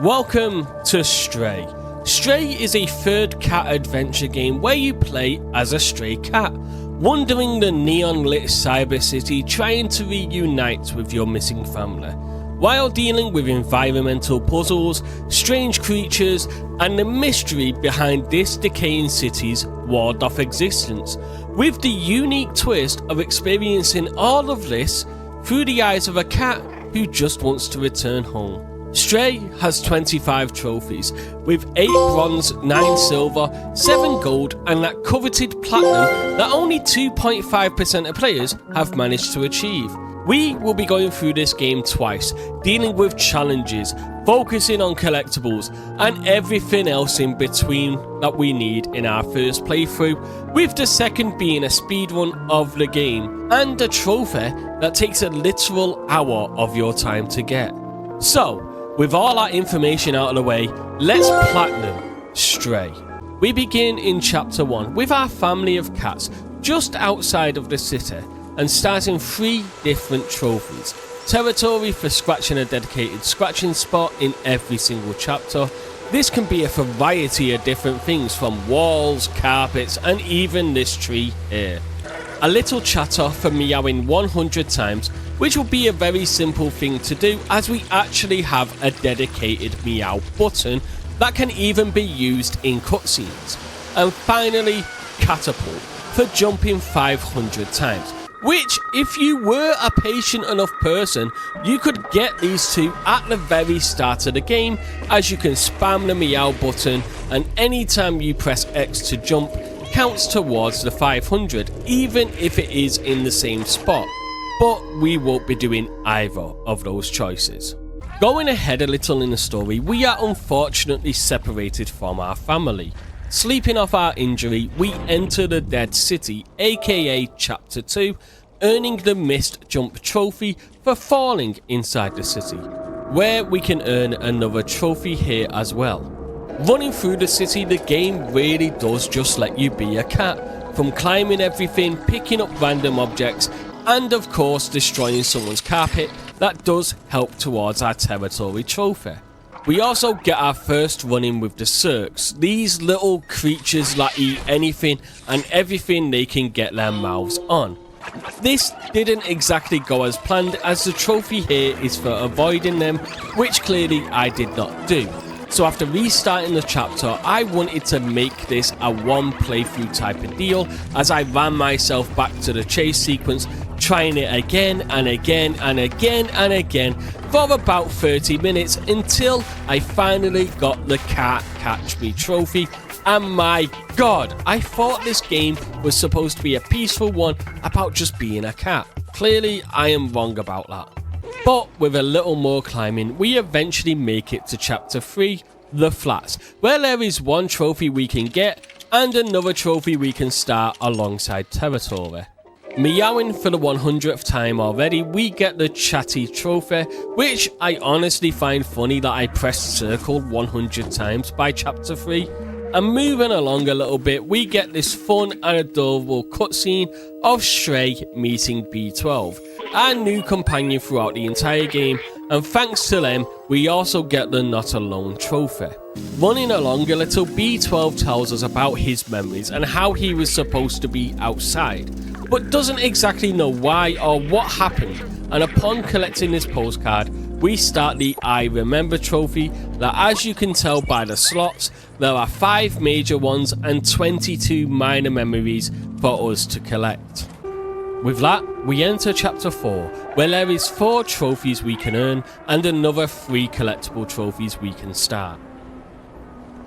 Welcome to Stray. Stray is a third cat adventure game where you play as a stray cat, wandering the neon-lit cyber city trying to reunite with your missing family, while dealing with environmental puzzles, strange creatures, and the mystery behind this decaying city's walled-off existence, with the unique twist of experiencing all of this through the eyes of a cat who just wants to return home. Stray has 25 trophies, with 8 bronze, 9 silver, 7 gold, and that coveted platinum that only 2.5% of players have managed to achieve. We will be going through this game twice, dealing with challenges, focusing on collectibles, and everything else in between that we need in our first playthrough, with the second being a speedrun of the game, and a trophy that takes a literal hour of your time to get. So, with all that information out of the way, let's platinum Stray. We begin in chapter 1 with our family of cats just outside of the city and starting 3 different trophies. Territory for scratching a dedicated scratching spot in every single chapter. This can be a variety of different things from walls, carpets, and even this tree here. A little chatter for meowing 100 times, which will be a very simple thing to do as we actually have a dedicated meow button that can even be used in cutscenes. And finally, catapult for jumping 500 times, which if you were a patient enough person, you could get these 2 at the very start of the game, as you can spam the meow button and anytime you press X to jump counts towards the 500, even if it is in the same spot. But we won't be doing either of those choices. Going ahead a little in the story, we are unfortunately separated from our family. Sleeping off our injury, we enter the Dead City, aka Chapter 2, earning the Missed Jump trophy for falling inside the city, where we can earn another trophy here as well. Running through the city, the game really does just let you be a cat, from climbing everything, picking up random objects, and of course destroying someone's carpet. That does help towards our territory trophy. We also get our first run-in with the Cirques, these little creatures that eat anything and everything they can get their mouths on. This didn't exactly go as planned, as the trophy here is for avoiding them, which clearly I did not do. So after restarting the chapter, I wanted to make this a 1 playthrough type of deal, as I ran myself back to the chase sequence, trying it again and again and again and again for about 30 minutes until I finally got the Cat Catch Me trophy. And my god, I thought this game was supposed to be a peaceful one about just being a cat. Clearly I am wrong about that. But with a little more climbing, we eventually make it to chapter 3, the Flats, where there is 1 trophy we can get and another trophy we can start alongside territory. Meowing for the 100th time already, we get the Chatty trophy, which I honestly find funny that I pressed circle 100 times by chapter 3. And moving along a little bit, we get this fun and adorable cutscene of Stray meeting B12, our new companion throughout the entire game, and thanks to them, we also get the Not Alone trophy. Running along a little, B12 tells us about his memories and how he was supposed to be outside, but doesn't exactly know why or what happened, and upon collecting this postcard, we start the I Remember trophy that, as you can tell by the slots, there are 5 major ones and 22 minor memories for us to collect. With that, we enter chapter 4, where there is 4 trophies we can earn and another 3 collectible trophies we can start.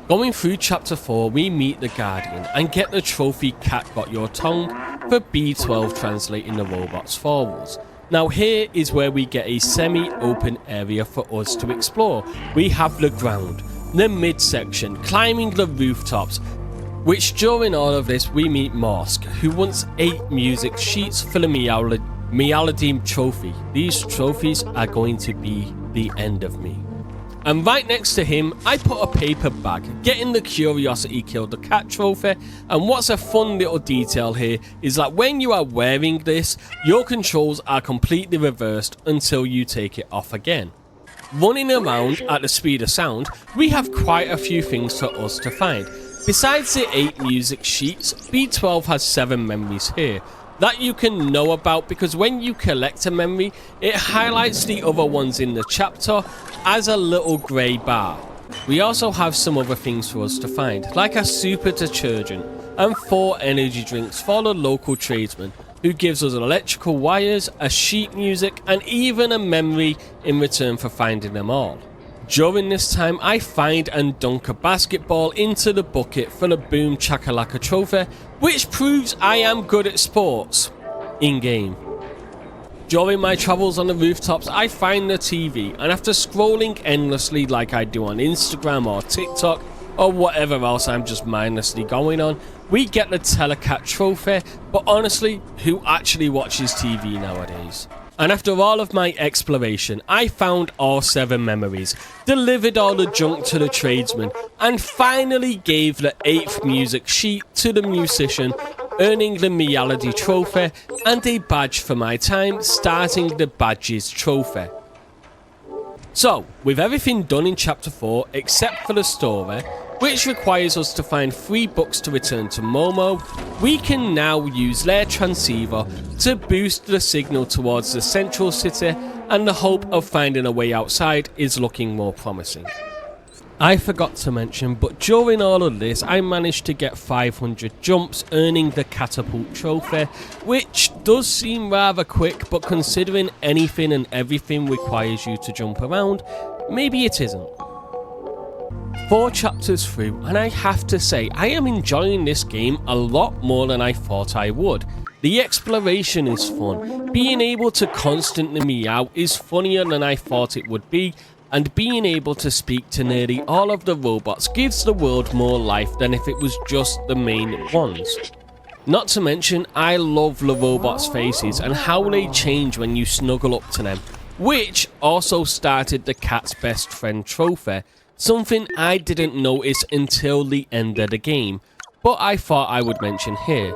Going through chapter 4, we meet the Guardian and get the trophy Cat Got Your Tongue for B12 translating the robots for us. Now here is where we get a semi-open area for us to explore. We have the ground, the midsection, climbing the rooftops, which during all of this we meet Morsk, who wants 8 music sheets for the Meowladim trophy. These trophies are going to be the end of me. And right next to him, I put a paper bag, getting the Curiosity Killed the Cat trophy. And what's a fun little detail here is that when you are wearing this, your controls are completely reversed until you take it off again. Running around at the speed of sound, we have quite a few things for us to find. Besides the 8 music sheets, B12 has 7 memories here that you can know about, because when you collect a memory, it highlights the other ones in the chapter as a little grey bar. We also have some other things for us to find, like a super detergent and 4 energy drinks for the local tradesman, who gives us electrical wires, a sheet music, and even a memory in return for finding them all. During this time, I find and dunk a basketball into the bucket for the Boom Chakalaka trophy, which proves I am good at sports in-game. During my travels on the rooftops, I find the TV, and after scrolling endlessly like I do on Instagram or TikTok, or whatever else I'm just mindlessly going on, we get the Telecat trophy, but honestly, who actually watches TV nowadays? And after all of my exploration, I found all 7 memories, delivered all the junk to the tradesman, and finally gave the 8th music sheet to the musician, earning the Meality trophy and a badge for my time starting the Badges trophy. So, with everything done in chapter 4 except for the story, which requires us to find 3 books to return to Momo, we can now use their transceiver to boost the signal towards the central city, and the hope of finding a way outside is looking more promising. I forgot to mention, but during all of this I managed to get 500 jumps, earning the catapult trophy, which does seem rather quick, but considering anything and everything requires you to jump around, maybe it isn't. 4 chapters through, and I have to say I am enjoying this game a lot more than I thought I would. The exploration is fun, being able to constantly meow is funnier than I thought it would be, and being able to speak to nearly all of the robots gives the world more life than if it was just the main ones. Not to mention, I love the robots' faces and how they change when you snuggle up to them, which also started the Cat's Best Friend trophy, something I didn't notice until the end of the game, but I thought I would mention here.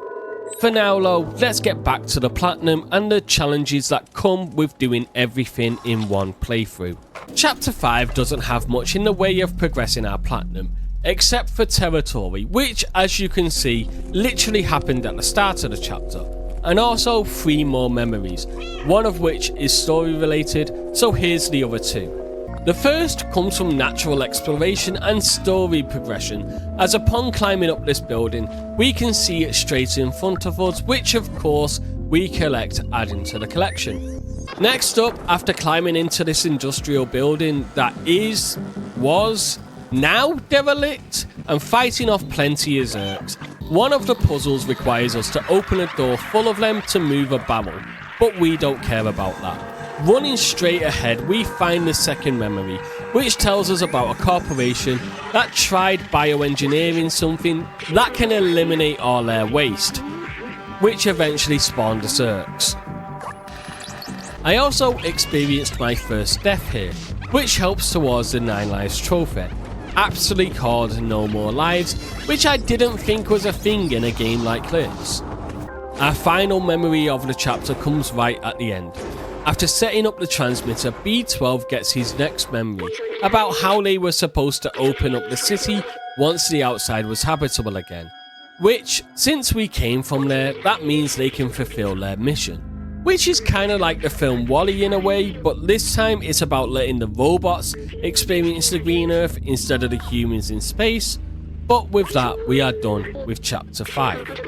For now though, let's get back to the platinum and the challenges that come with doing everything in one playthrough. Chapter 5 doesn't have much in the way of progressing our platinum, except for territory, which as you can see literally happened at the start of the chapter, and also 3 more memories, one of which is story related, so here's the other 2. The first comes from natural exploration and story progression, as upon climbing up this building we can see it straight in front of us, which of course we collect adding to the collection. Next up, after climbing into this industrial building that was now derelict, and fighting off plenty of Zerks, one of the puzzles requires us to open a door full of them to move a barrel, but we don't care about that. Running straight ahead, we find the second memory, which tells us about a corporation that tried bioengineering something that can eliminate all their waste, which eventually spawned the Zerks. I also experienced my first death here, which helps towards the 9 lives trophy, aptly called No More Lives, which I didn't think was a thing in a game like this. Our final memory of the chapter comes right at the end. After setting up the transmitter, B12 gets his next memory about how they were supposed to open up the city once the outside was habitable again, which, since we came from there, that means they can fulfill their mission. Which is kinda like the film WALL-E in a way, but this time it's about letting the robots experience the green earth instead of the humans in space. But with that, we are done with chapter 5.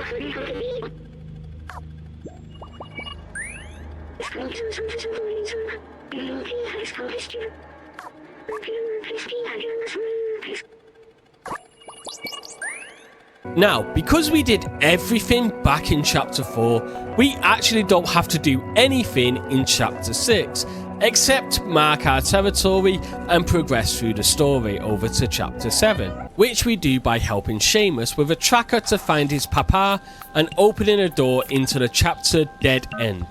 Now, because we did everything back in chapter 4, we actually don't have to do anything in chapter 6, except mark our territory and progress through the story over to chapter 7, which we do by helping Seamus with a tracker to find his papa and opening a door into the chapter Dead End.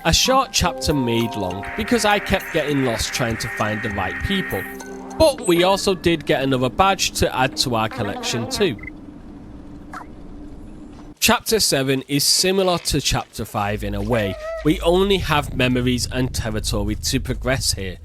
A short chapter made long because I kept getting lost trying to find the right people, but we also did get another badge to add to our collection too. Chapter 7 is similar to chapter 5 in a way. We only have memories and territory to progress here.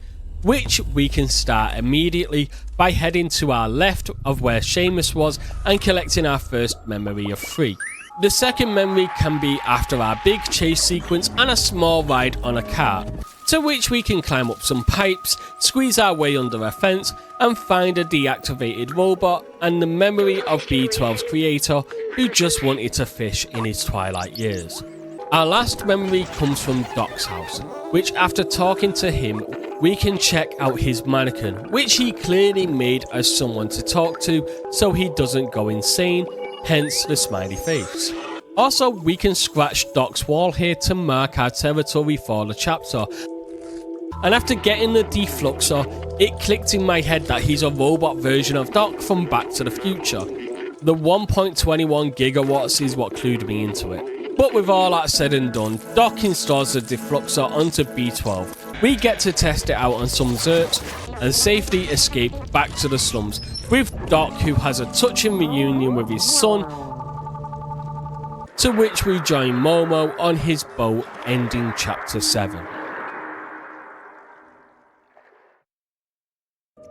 which we can start immediately by heading to our left of where Seamus was and collecting our first memory of 3. The second memory can be after our big chase sequence and a small ride on a cart, to which we can climb up some pipes, squeeze our way under a fence and find a deactivated robot and the memory of B12's creator who just wanted to fish in his twilight years. Our last memory comes from Doc's house, which after talking to him we can check out his mannequin, which he clearly made as someone to talk to so he doesn't go insane, hence the smiley face. Also, we can scratch Doc's wall here to mark our territory for the chapter. And after getting the defluxer, it clicked in my head that he's a robot version of Doc from Back to the Future. The 1.21 gigawatts is what clued me into it. But with all that said and done, Doc installs the defluxer onto B12. We get to test it out on some Zerks and safely escape back to the slums with Doc, who has a touching reunion with his son, to which we join Momo on his boat, ending chapter 7.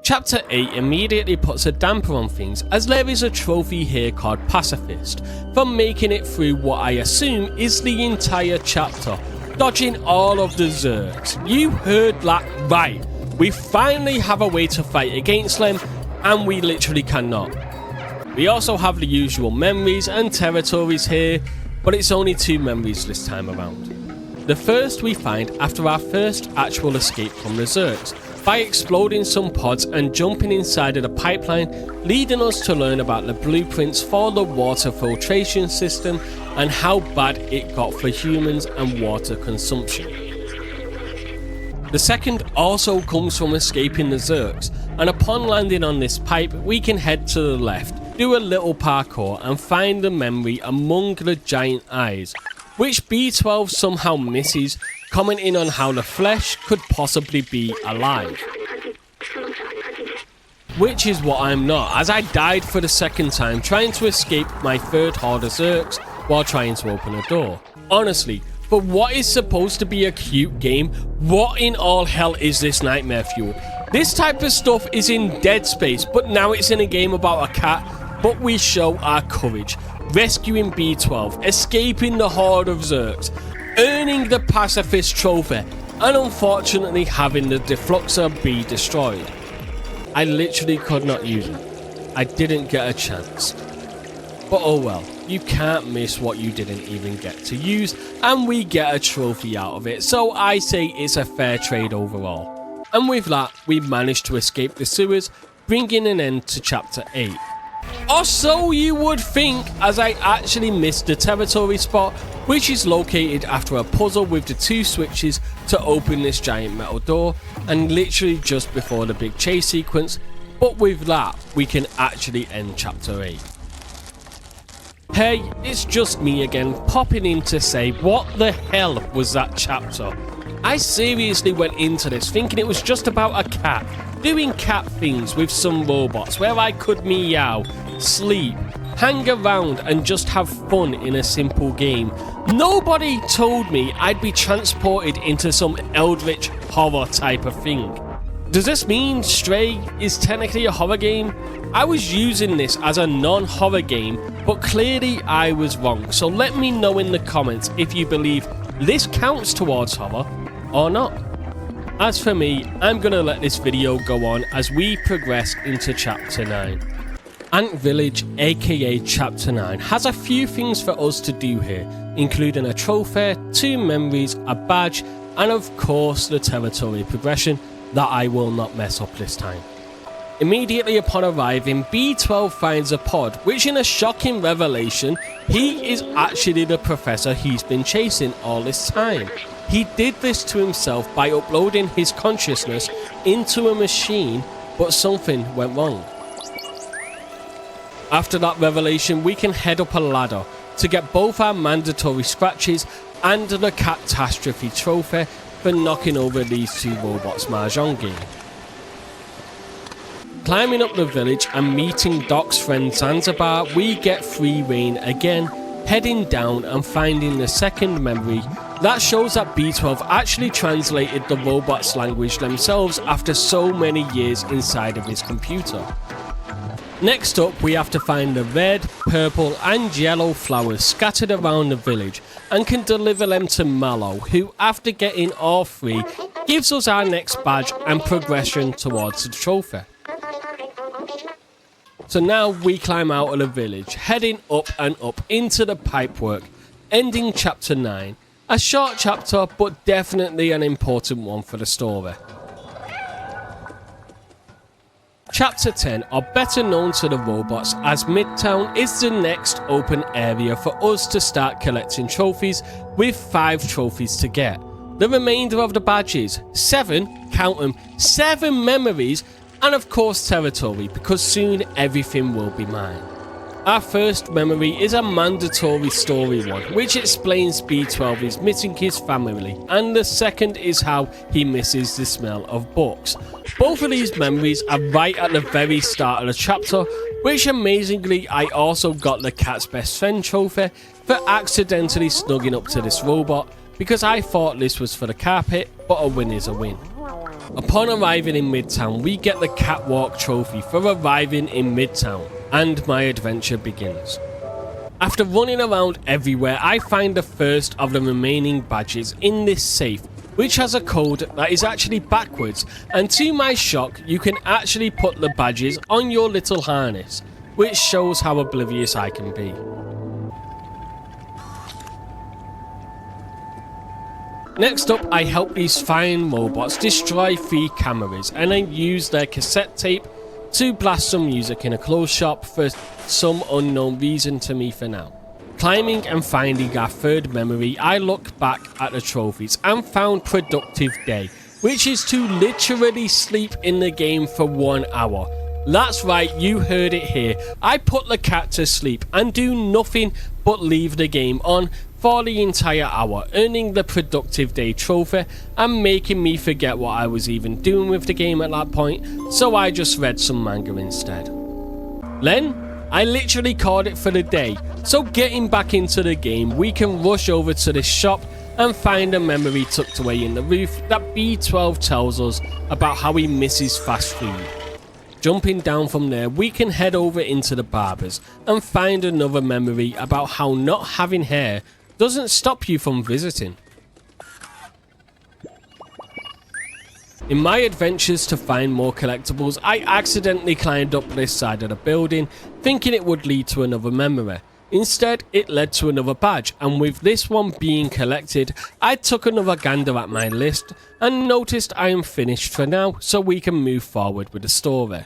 Chapter 8 immediately puts a damper on things as there is a trophy here called Pacifist for making it through what I assume is the entire chapter, dodging all of the Zerks. You heard that right, we finally have a way to fight against them and we literally cannot. We also have the usual memories and territories here, but it's only 2 memories this time around. The first we find after our first actual escape from the Zerks, by exploding some pods and jumping inside of the pipeline, leading us to learn about the blueprints for the water filtration system and how bad it got for humans and water consumption. The second also comes from escaping the Zerks, and upon landing on this pipe we can head to the left, do a little parkour and find the memory among the giant eyes, which B12 somehow misses, commenting on how the flesh could possibly be alive. Which is what I'm not, as I died for the second time trying to escape my third horde of Zerks while trying to open a door. Honestly, for what is supposed to be a cute game, what in all hell is this nightmare fuel? This type of stuff is in Dead Space, but now it's in a game about a cat, but we show our courage, rescuing B12, escaping the horde of Zerks, earning the Pacifist trophy, and unfortunately having the defluxer be destroyed. I literally could not use it. I didn't get a chance. But oh well, you can't miss what you didn't even get to use, and we get a trophy out of it, so I say it's a fair trade overall. And with that, we managed to escape the sewers, bringing an end to chapter 8. Or so you would think, as I actually missed the territory spot, which is located after a puzzle with the 2 switches to open this giant metal door, and literally just before the big chase sequence, but with that we can actually end chapter 8. Hey, it's just me again, popping in to say what the hell was that chapter? I seriously went into this thinking it was just about a cat doing cat things with some robots where I could meow, sleep, hang around and just have fun in a simple game. Nobody told me I'd be transported into some eldritch horror type of thing. Does this mean Stray is technically a horror game? I was using this as a non-horror game, but clearly I was wrong, so let me know in the comments if you believe this counts towards horror or not. As for me, I'm gonna let this video go on as we progress into chapter 9. Ant Village, aka chapter 9, has a few things for us to do here, including a trophy, 2 memories, a badge, and of course the territory progression that I will not mess up this time. Immediately upon arriving, B12 finds a pod, which in a shocking revelation, he is actually the professor he's been chasing all this time. He did this to himself by uploading his consciousness into a machine, but something went wrong. After that revelation, we can head up a ladder to get both our mandatory scratches and the catastrophe trophy for knocking over these 2 robots' mahjong game. Climbing up the village and meeting Doc's friend Zanzibar, we get free reign again, heading down and finding the second memory That shows that B12 actually translated the robot's language themselves after so many years inside of his computer. Next up, we have to find the red, purple and yellow flowers scattered around the village and can deliver them to Mallow, who after getting all three gives us our next badge and progression towards the trophy. So now we climb out of the village, heading up and up into the pipework, ending chapter 9. A short chapter, but definitely an important one for the story. Chapter 10 are better known to the robots as Midtown is the next open area for us to start collecting trophies, with 5 trophies to get. The remainder of the badges, 7, count them, 7 memories, and of course territory, because soon everything will be mine. Our first memory is a mandatory story one, which explains B12 is missing his family, and the second is how he misses the smell of books. Both of these memories are right at the very start of the chapter, which amazingly I also got the cat's best friend trophy for accidentally snugging up to this robot, because I thought this was for the carpet, but a win is a win. Upon arriving in Midtown, we get the catwalk trophy for arriving in Midtown, and my adventure begins. After running around everywhere, I find the first of the remaining badges in this safe, which has a code that is actually backwards, and to my shock, you can actually put the badges on your little harness, which shows how oblivious I can be. Next up, I help these fine robots destroy 3 cameras and then use their cassette tape to blast some music in a clothes shop for some unknown reason to me for now. Climbing and finding our third memory, I look back at the trophies and found Productive Day, which is to literally sleep in the game for 1 hour. That's right, you heard it here. I put the cat to sleep and do nothing but leave the game on for the entire hour, earning the Productive Day trophy and making me forget what I was even doing with the game at that point, so I just read some manga instead. Then, I literally called it for the day, so getting back into the game, we can rush over to this shop and find a memory tucked away in the roof that B12 tells us about how he misses fast food. Jumping down from there, we can head over into the barbers and find another memory about how not having hair doesn't stop you from visiting. In my adventures to find more collectibles, I accidentally climbed up this side of the building, thinking it would lead to another memory. Instead, it led to another badge, and with this one being collected, I took another gander at my list and noticed I am finished for now, so we can move forward with the story.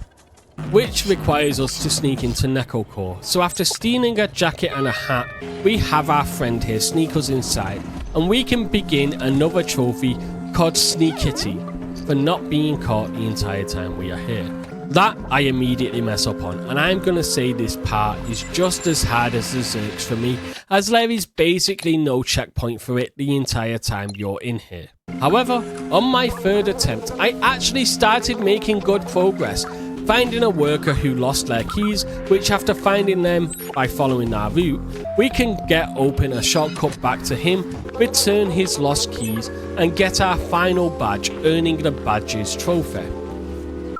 Which requires us to sneak into Nekocore, so after stealing a jacket and a hat, we have our friend here sneak us inside, and we can begin another trophy called Sneakity for not being caught the entire time we are here. That I immediately mess up on, and I'm gonna say this part is just as hard as the Zerks for me, as there is basically no checkpoint for it the entire time you're in here. However, on my third attempt, I actually started making good progress, finding a worker who lost their keys, which after finding them by following our route, we can get open a shortcut back to him, return his lost keys, and get our final badge, earning the badges trophy.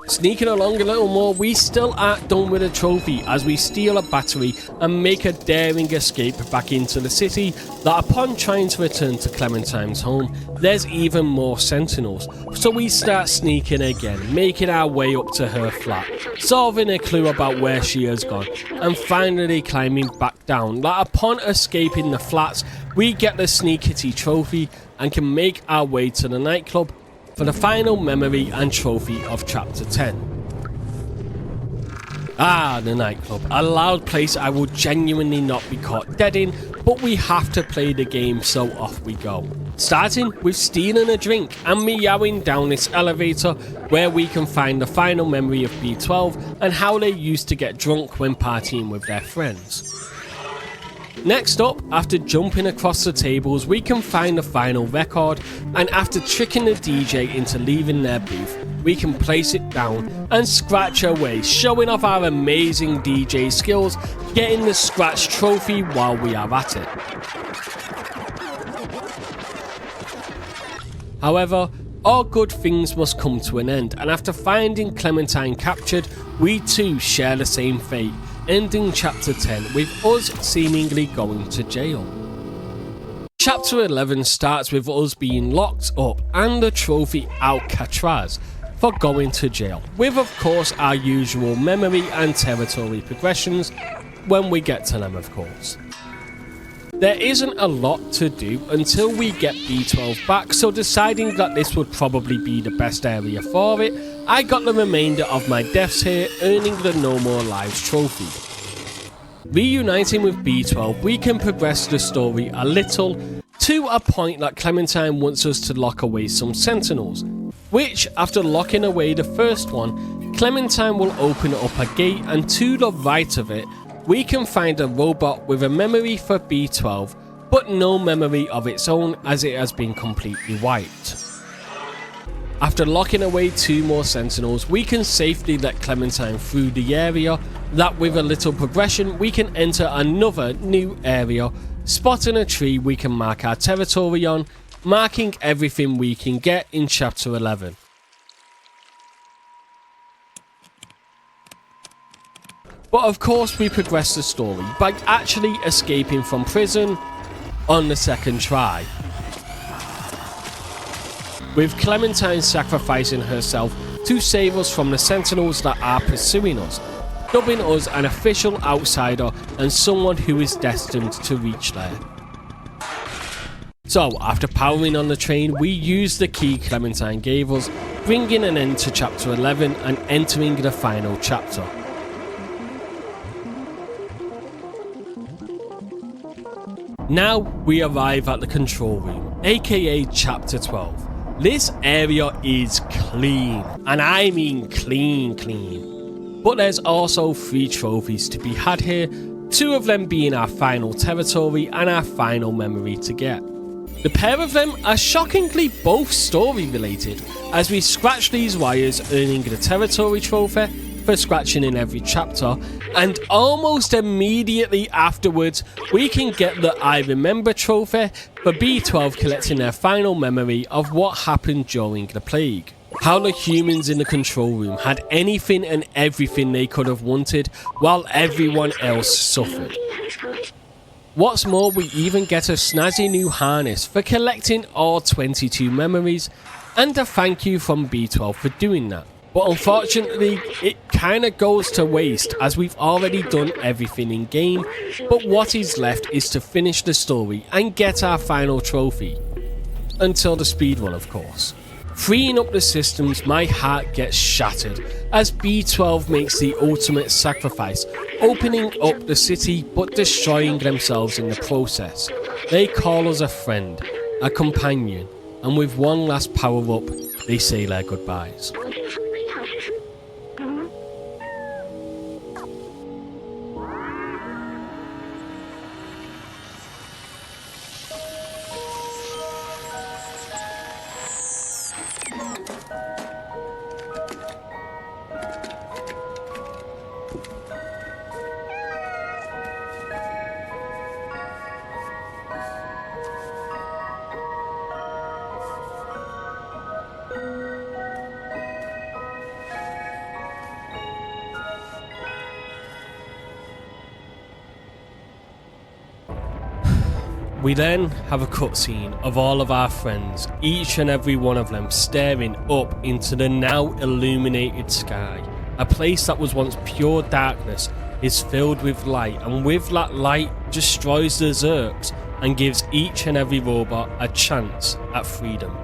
Sneaking along a little more, we still aren't done with the trophy as we steal a battery and make a daring escape back into the city that upon trying to return to Clementine's home, there's even more sentinels. So we start sneaking again, making our way up to her flat, solving a clue about where she has gone, and finally climbing back down that upon escaping the flats, we get the Sneakity trophy and can make our way to the nightclub for the final memory and trophy of chapter 10. Ah, the nightclub. A loud place I will genuinely not be caught dead in, but we have to play the game, so off we go. Starting with stealing a drink and meowing down this elevator where we can find the final memory of B12 and how they used to get drunk when partying with their friends. Next up, after jumping across the tables, we can find the final record, and after tricking the DJ into leaving their booth, we can place it down and scratch away, showing off our amazing DJ skills, getting the scratch trophy while we are at it. However, all good things must come to an end, and after finding Clementine captured, we too share the same fate, ending chapter 10 with us seemingly going to jail. Chapter 11 starts with us being locked up and the trophy Alcatraz for going to jail, with of course our usual memory and territory progressions when we get to them of course. There isn't a lot to do until we get B12 back, so deciding that this would probably be the best area for it, I got the remainder of my deaths here, earning the No More Lives trophy. Reuniting with B12, we can progress the story a little to a point that Clementine wants us to lock away some sentinels, which after locking away the first one, Clementine will open up a gate, and to the right of it we can find a robot with a memory for B12 but no memory of its own as it has been completely wiped. After locking away 2 more sentinels, we can safely let Clementine through the area that with a little progression we can enter another new area, spotting a tree we can mark our territory on, marking everything we can get in chapter 11. But of course we progress the story by actually escaping from prison on the second try, with Clementine sacrificing herself to save us from the sentinels that are pursuing us, dubbing us an official outsider and someone who is destined to reach there. So after powering on the train, we use the key Clementine gave us, bringing an end to chapter 11 and entering the final chapter. Now we arrive at the control room, aka chapter 12. This area is clean, and I mean clean. But there's also 3 trophies to be had here, 2 of them being our final territory and our final memory to get. The pair of them are shockingly both story related, as we scratch these wires, earning the territory trophy for scratching in every chapter, and almost immediately afterwards we can get the I Remember trophy for B12 collecting their final memory of what happened during the plague. How the humans in the control room had anything and everything they could have wanted while everyone else suffered. What's more, we even get a snazzy new harness for collecting all 22 memories, and a thank you from B12 for doing that. But unfortunately, it kinda goes to waste as we've already done everything in game, but what is left is to finish the story and get our final trophy. Until the speedrun of course. Freeing up the systems, my heart gets shattered as B12 makes the ultimate sacrifice, opening up the city but destroying themselves in the process. They call us a friend, a companion, and with one last power up, they say their goodbyes. We then have a cutscene of all of our friends, each and every one of them staring up into the now illuminated sky. A place that was once pure darkness is filled with light, and with that light destroys the Zerks and gives each and every robot a chance at freedom.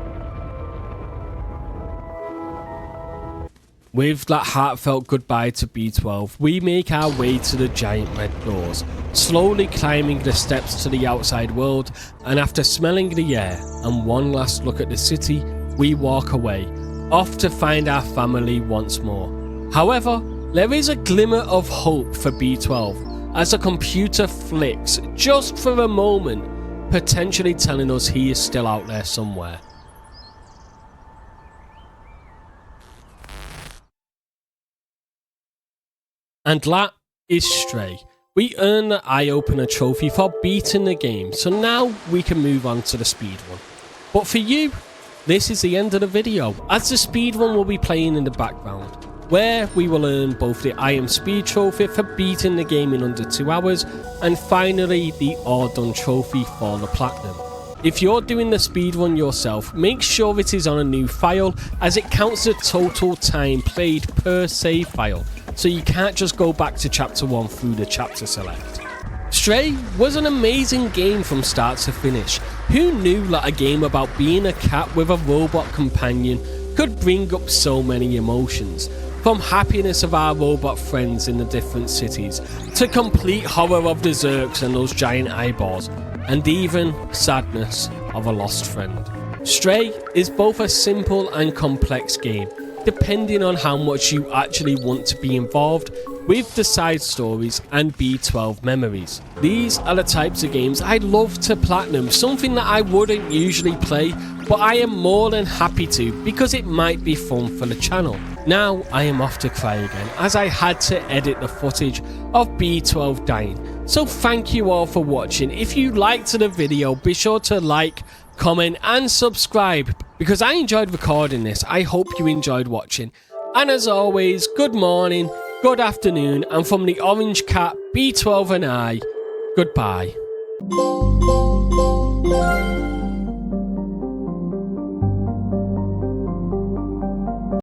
With that heartfelt goodbye to B12, we make our way to the giant red doors, slowly climbing the steps to the outside world, and after smelling the air and one last look at the city, we walk away, off to find our family once more. However, there is a glimmer of hope for B12, as the computer flicks just for a moment, potentially telling us he is still out there somewhere. And that is Stray. We earn the Eye Opener trophy for beating the game, so now we can move on to the speedrun. But for you, this is the end of the video, as the speedrun will be playing in the background, where we will earn both the I Am Speed trophy for beating the game in under 2 hours, and finally the All Done trophy for the platinum. If you're doing the speedrun yourself, make sure it is on a new file, as it counts the total time played per save file, so you can't just go back to chapter 1 through the chapter select. Stray was an amazing game from start to finish. Who knew that a game about being a cat with a robot companion could bring up so many emotions? From happiness of our robot friends in the different cities, to complete horror of the Zerks and those giant eyeballs, and even sadness of a lost friend. Stray is both a simple and complex game, depending on how much you actually want to be involved with the side stories and B12 memories. These are the types of games I'd love to platinum, something that I wouldn't usually play, but I am more than happy to because it might be fun for the channel. Now I am off to cry again, as I had to edit the footage of B12 dying. So thank you all for watching. If you liked the video, be sure to like, comment and subscribe, because I enjoyed recording this. I hope you enjoyed watching. And as always, good morning, good afternoon, and from the Orange Cat, B12 and I, goodbye.